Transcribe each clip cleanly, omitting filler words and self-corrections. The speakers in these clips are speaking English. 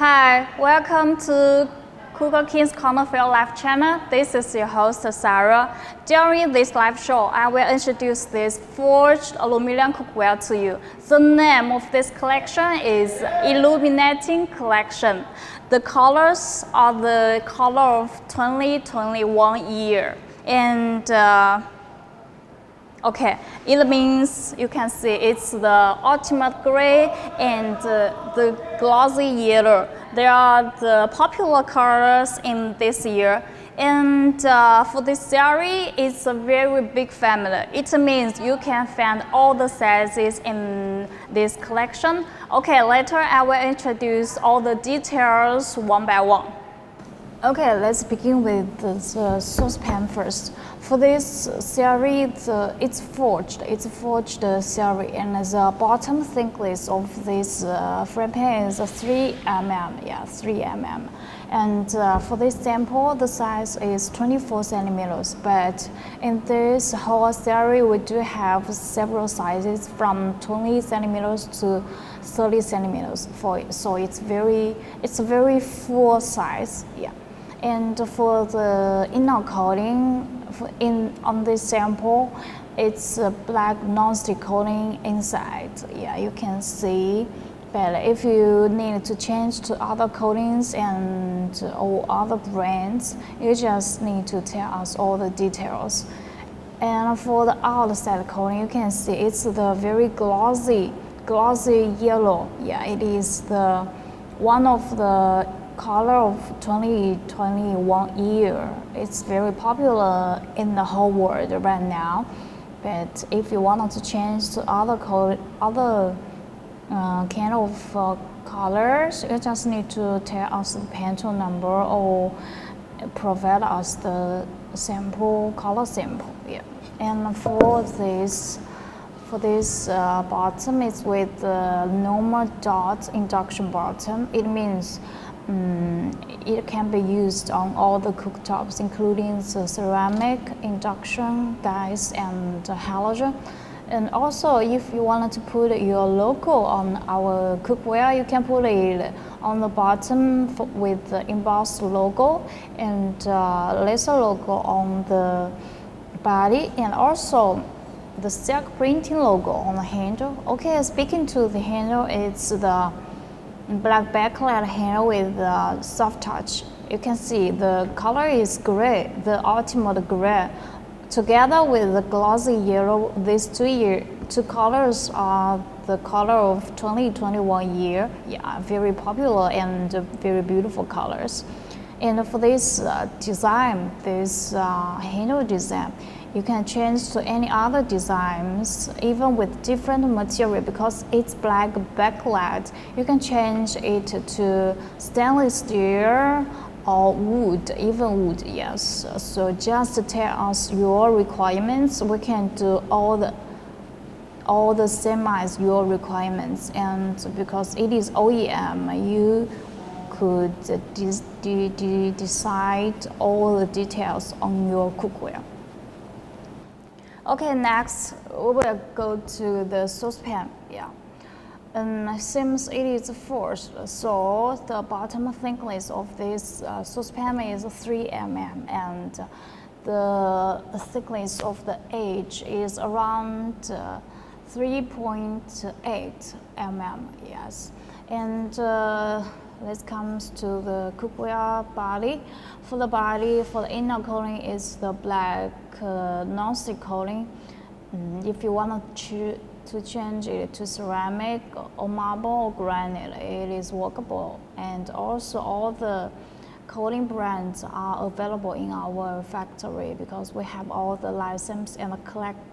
Hi, welcome to CookerKing's Corner Field Live channel. This is your host, Sarah. During this live show, I will introduce this forged aluminum cookware to you. The name of this collection is Illuminating Collection. The colors are the color of 2021 year. And okay, it means you can see it's the ultimate gray and the glossy yellow. They are the popular colors in this year. And for this series, it's a very big family. It means you can find all the sizes in this collection. Okay, later I will introduce all the details one by one. Okay, let's begin with the saucepan first. For this series, it's forged series, and the bottom thickness of this frying pan is 3 mm, 3 mm. And for this sample, the size is 24 centimeters. But in this whole series, we do have several sizes from 20 centimeters to 30 centimeters for it. So it's a very full size, yeah. And for the inner coating, on this sample, it's a black non-stick coating inside. Yeah, you can see. But if you need to change to other coatings or other brands, you just need to tell us all the details. And for the outside coating, you can see it's the very glossy yellow. Yeah, it is the one of the color of 2021 year. It's very popular in the whole world right now. But if you wanted to change to other kind of colors, you just need to tell us the Pantone number or provide us the color sample. Yeah. And for this bottom, it's with the normal dot induction bottom. It means it can be used on all the cooktops, including the ceramic, induction, gas, and halogen. And also, if you wanted to put your logo on our cookware, you can put it on the bottom with the embossed logo and laser logo on the body, and also the silk printing logo on the handle. Okay, speaking to the handle, it's the black backlight handle with soft touch. You can see the color is gray, the ultimate gray. Together with the glossy yellow, these two colors are the color of 2021 year. Yeah, very popular and very beautiful colors. And for this design, this handle design, you can change to any other designs, even with different material, because it's black backlight. You can change it to stainless steel or wood, even wood, yes. So just tell us your requirements. We can do all the same as your requirements. And because it is OEM, you could decide all the details on your cookware. Okay, next we will go to the saucepan. Yeah, and since it is forged, so the bottom thickness of this saucepan is 3 mm, and the thickness of the edge is around 3.8 mm. Yes, and let's come to the cookware body. For the inner coating is the black non-stick coating. If you want to change it to ceramic or marble or granite, it is workable. And also all the coating brands are available in our factory because we have all the license and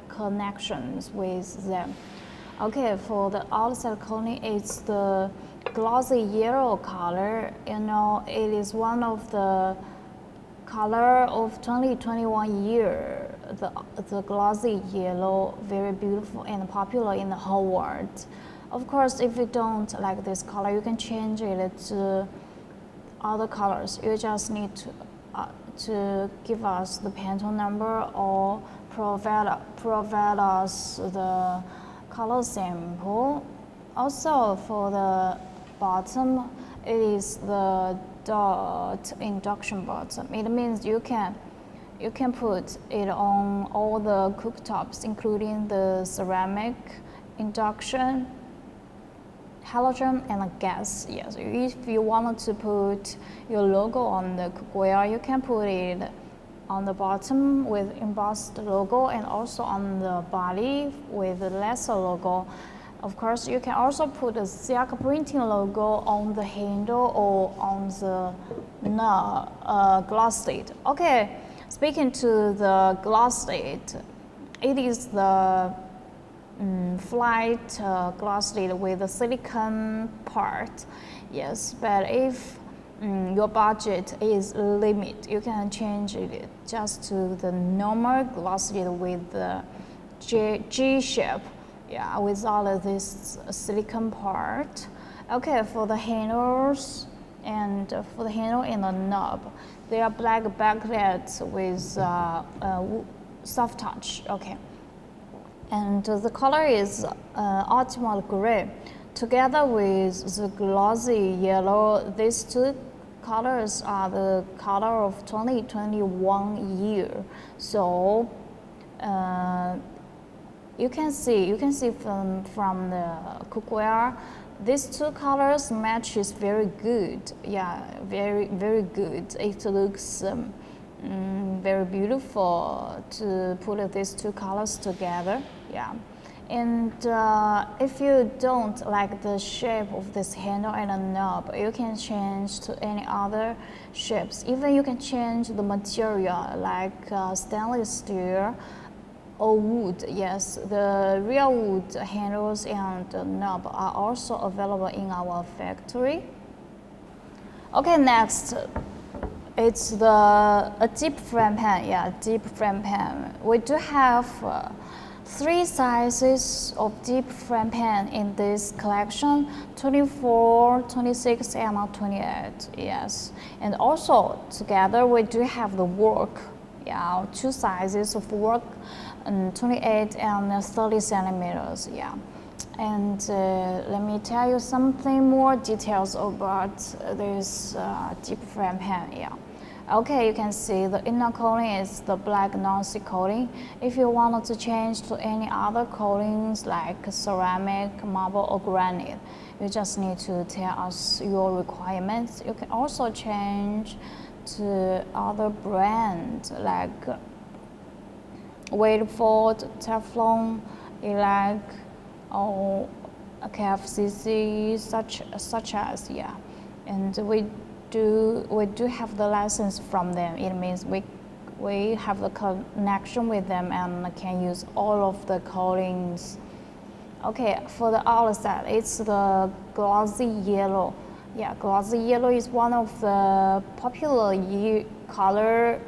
connections with them. Okay, for the outside coating, it's the glossy yellow color. You know, it is one of the color of 2021 year. The glossy yellow, very beautiful and popular in the whole world. Of course, if you don't like this color, you can change it to other colors. You just need to give us the Pantone number or provide us the color sample. Also, for the bottom, it is the dot induction bottom. It means you can put it on all the cooktops, including the ceramic, induction, halogen, and gas. Yes, if you wanted to put your logo on the cookware, you can put it on the bottom with embossed logo, and also on the body with the lesser logo. Of course, you can also put a silk printing logo on the handle or on the glass lid. Okay, speaking to the glass lid, it is the flat glass lid with the silicone part. Yes, but if your budget is limited, you can change it just to the normal glass lid with the G shape. Yeah, without this silicone part. Okay, for the handles and the knob, they are black backlights with soft touch. Okay, and the color is ultimate gray. Together with the glossy yellow, these two colors are the color of 2021 year. So you can see from the cookware, these two colors match is very good. Yeah, very good. It looks very beautiful to put these two colors together. Yeah, and if you don't like the shape of this handle and a knob, you can change to any other shapes. Even you can change the material like stainless steel or wood. Yes, the real wood handles and the knob are also available in our factory. Okay, next, it's a deep frame pan. Yeah, deep frame pan. We do have 3 sizes of deep frame pan in this collection: 24, 26, and 28. Yes, and also together we do have the work. Yeah, 2 sizes of work, 28 and 30 centimeters. Yeah, and let me tell you something more details about this deep frame pan. Yeah. Okay, you can see the inner coating is the black non-stick coating. If you wanted to change to any other coatings like ceramic, marble, or granite, you just need to tell us your requirements. You can also change to other brands like Wadeford, Teflon, Elag, or KFCC, such as. Yeah, and we do have the license from them. It means we have the connection with them and can use all of the coatings. Okay, for the outside, it's the glossy yellow. Yeah, glossy yellow is one of the popular color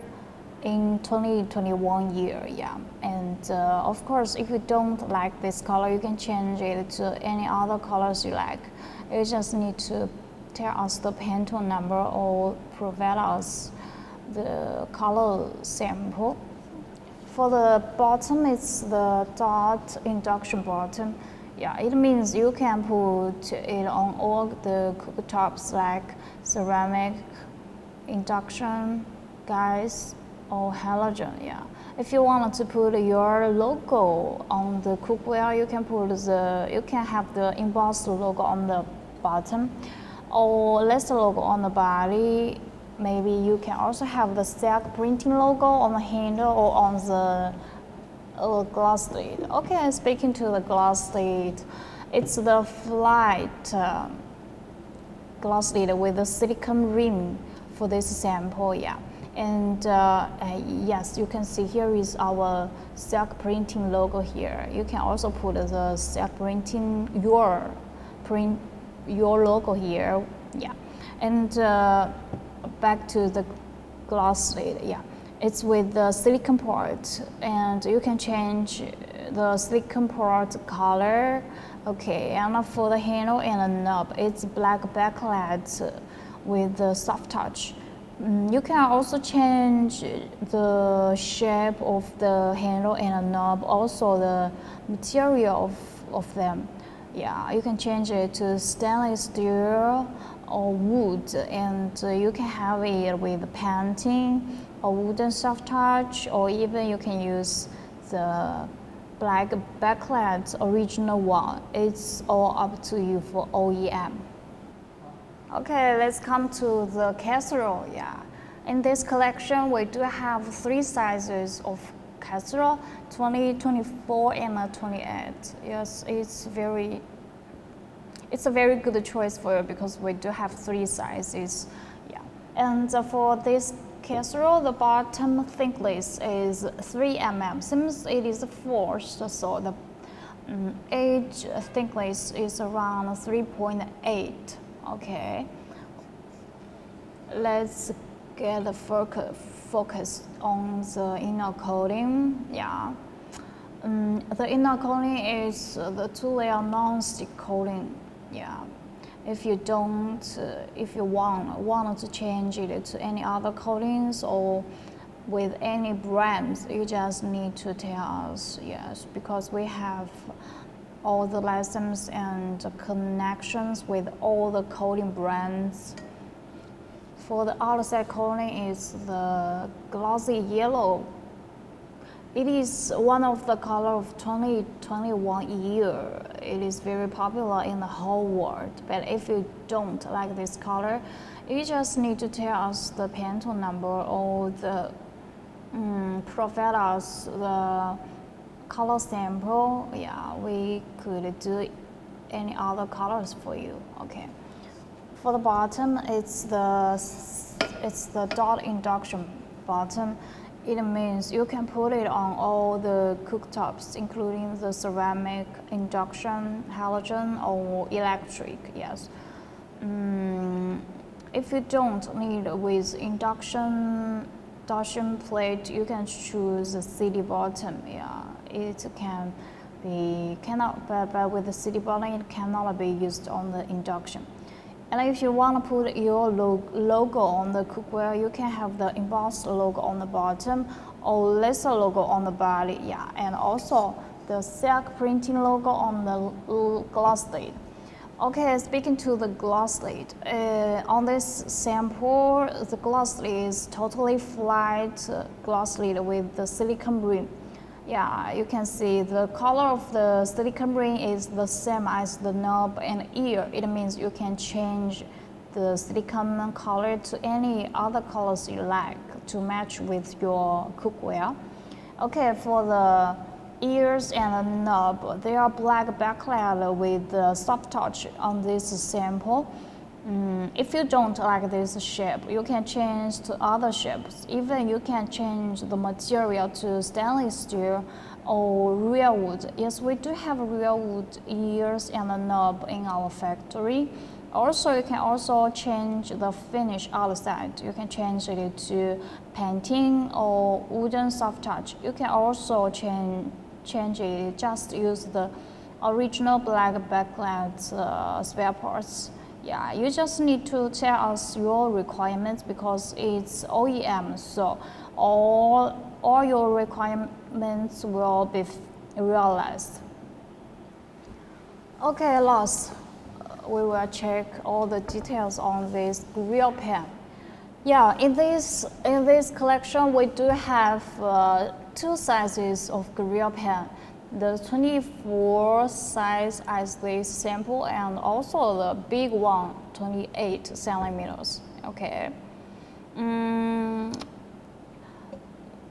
in 2021 year. Yeah, and of course, if you don't like this color, you can change it to any other colors you like. You just need to tell us the Pantone number or provide us the color sample. For the bottom, it's the dot induction bottom. Yeah, it means you can put it on all the cooktops like ceramic, induction, gas, or halogen. Yeah, if you wanted to put your logo on the cookware, you can have the embossed logo on the bottom, or lesser logo on the body. Maybe you can also have the silk printing logo on the handle or on the glass lid. Okay, speaking to the glass lid, it's the flat glass lid with a silicone rim for this sample. Yeah, and yes, you can see here is our silk printing logo here. You can also put the silk printing your logo here. Yeah, and back to the glass lid. Yeah, it's with the silicone part, and you can change the silicone part color. Okay, and for the handle and the knob, it's black backlight with the soft touch. You can also change the shape of the handle and the knob, also the material of them. Yeah, you can change it to stainless steel or wood, and you can have it with painting or wooden soft touch, or even you can use the black backlight original one. It's all up to you for OEM. Okay, let's come to the casserole. Yeah, in this collection we do have 3 sizes of casserole: 20, 24, and 28. Yes, it's a very good choice for you because we do have 3 sizes. Yeah, and for this casserole, the bottom thickness is 3 mm. Since it is forced, so the edge thickness is around 3.8. Okay, let's get the focus on the inner coating. Yeah, the inner coating is the 2-layer non-stick coating. Yeah, if you want to change it to any other coatings or with any brands, you just need to tell us. Yes, because we have all the license and connections with all the coating brands. For the outside coating is the glossy yellow. It is one of the color of 2021 year. It is very popular in the whole world. But if you don't like this color, you just need to tell us the Pantone number or provide us the color sample. Yeah, we could do any other colors for you. Okay. For the bottom, it's the dot induction bottom. It means you can put it on all the cooktops, including the ceramic, induction, halogen, or electric. Yes. If you don't need with induction plate, you can choose the city bottom. Yeah, it can be but with the city bottom, it cannot be used on the induction. And if you want to put your logo on the cookware, you can have the embossed logo on the bottom or laser logo on the body. Yeah, and also the silk printing logo on the glass lid. Okay, speaking to the glass lid, on this sample, the glass lid is totally flat glass lid with the silicone rim. Yeah, you can see the color of the silicone ring is the same as the knob and ear. It means you can change the silicone color to any other colors you like to match with your cookware. Okay, for the ears and the knob, they are black backlight with the soft touch on this sample. If you don't like this shape, you can change to other shapes. Even you can change the material to stainless steel or real wood. Yes, we do have real wood ears and a knob in our factory. Also, you can also change the finish outside. You can change it to painting or wooden soft touch. You can also change it, just use the original black backlight spare parts. Yeah, you just need to tell us your requirements because it's OEM, so all your requirements will be realized. Okay, last, we will check all the details on this grill pan. Yeah, in this collection, we do have 2 sizes of grill pan. The 24 size as this sample and also the big one, 28 centimeters. Okay.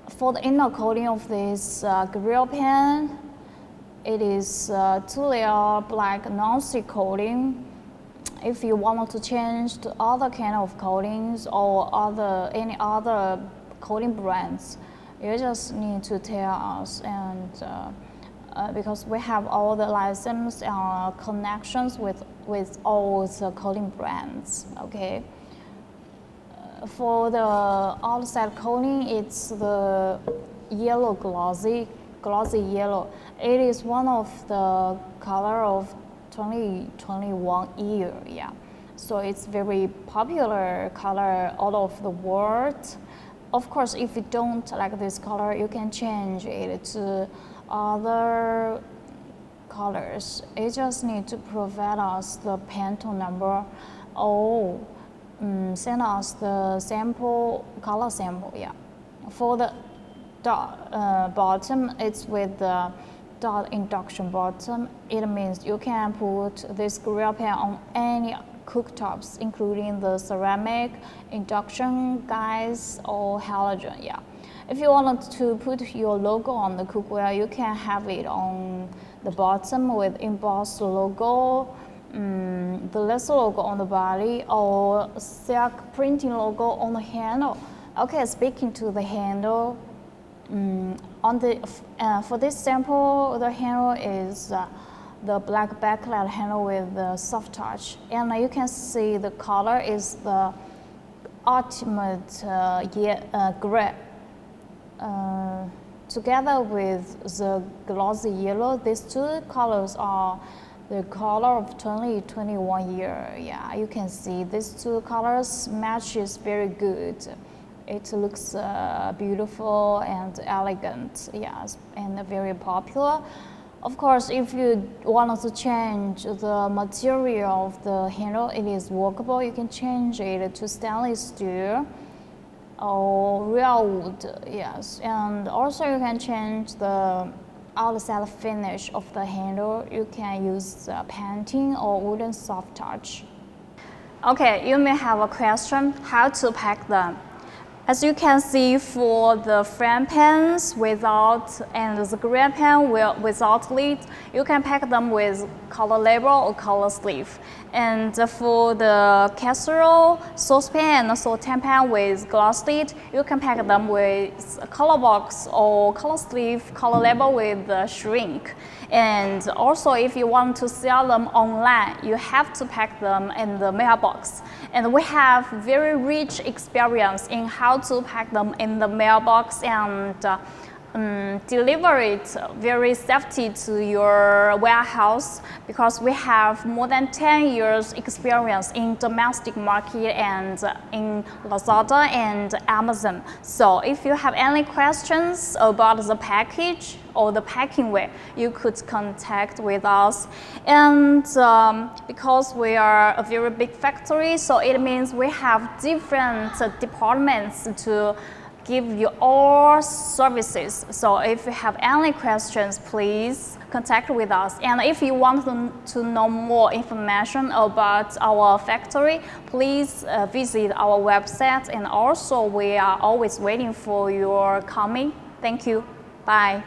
For the inner coating of this grill pan, it is 2-layer black non-stick coating. If you want to change to other kind of coatings or any other coating brands, you just need to tell us, and because we have all the license and connections with all the coating brands. Okay. For the outside coating, it's the yellow glossy yellow. It is one of the color of 2021 year. Yeah, so it's very popular color all over the world. Of course, if you don't like this color, you can change it to other colors. You just need to provide us the Pantone number or send us the sample, color sample, yeah. For the bottom, it's with the dot induction bottom. It means you can put this grill pan on any cooktops, including the ceramic, induction, gas, or halogen, yeah. If you want to put your logo on the cookware, you can have it on the bottom with embossed logo, the laser logo on the body, or silk printing logo on the handle. Okay, speaking to the handle, for this sample, the handle is the black backlight handle with the soft touch, and you can see the color is the ultimate gray. Together with the glossy yellow, these two colors are the color of 2021 year. Yeah, you can see these two colors matches very good. It looks beautiful and elegant, yes, and very popular. Of course, if you want to change the material of the handle, it is workable. You can change it to stainless steel or real wood, yes. And also you can change the outside finish of the handle. You can use painting or wooden soft touch. Okay, you may have a question how to pack them. As you can see, for the frame pans without and the grill pan without lid, you can pack them with color label or color sleeve. And for the casserole, saucepan, and sauté pan with glass lid, you can pack them with a color box or color sleeve, color label with shrink. And also, if you want to sell them online, you have to pack them in the mailbox. And we have very rich experience in how to pack them in the mailbox and deliver it very safety to your warehouse, because we have more than 10 years experience in domestic market and in Lazada and Amazon. So if you have any questions about the package or the packing way, you could contact with us. And because we are a very big factory, so it means we have different departments to give you all services. So if you have any questions, please contact with us. And if you want to know more information about our factory, please visit our website. And also, we are always waiting for your coming. Thank you. Bye.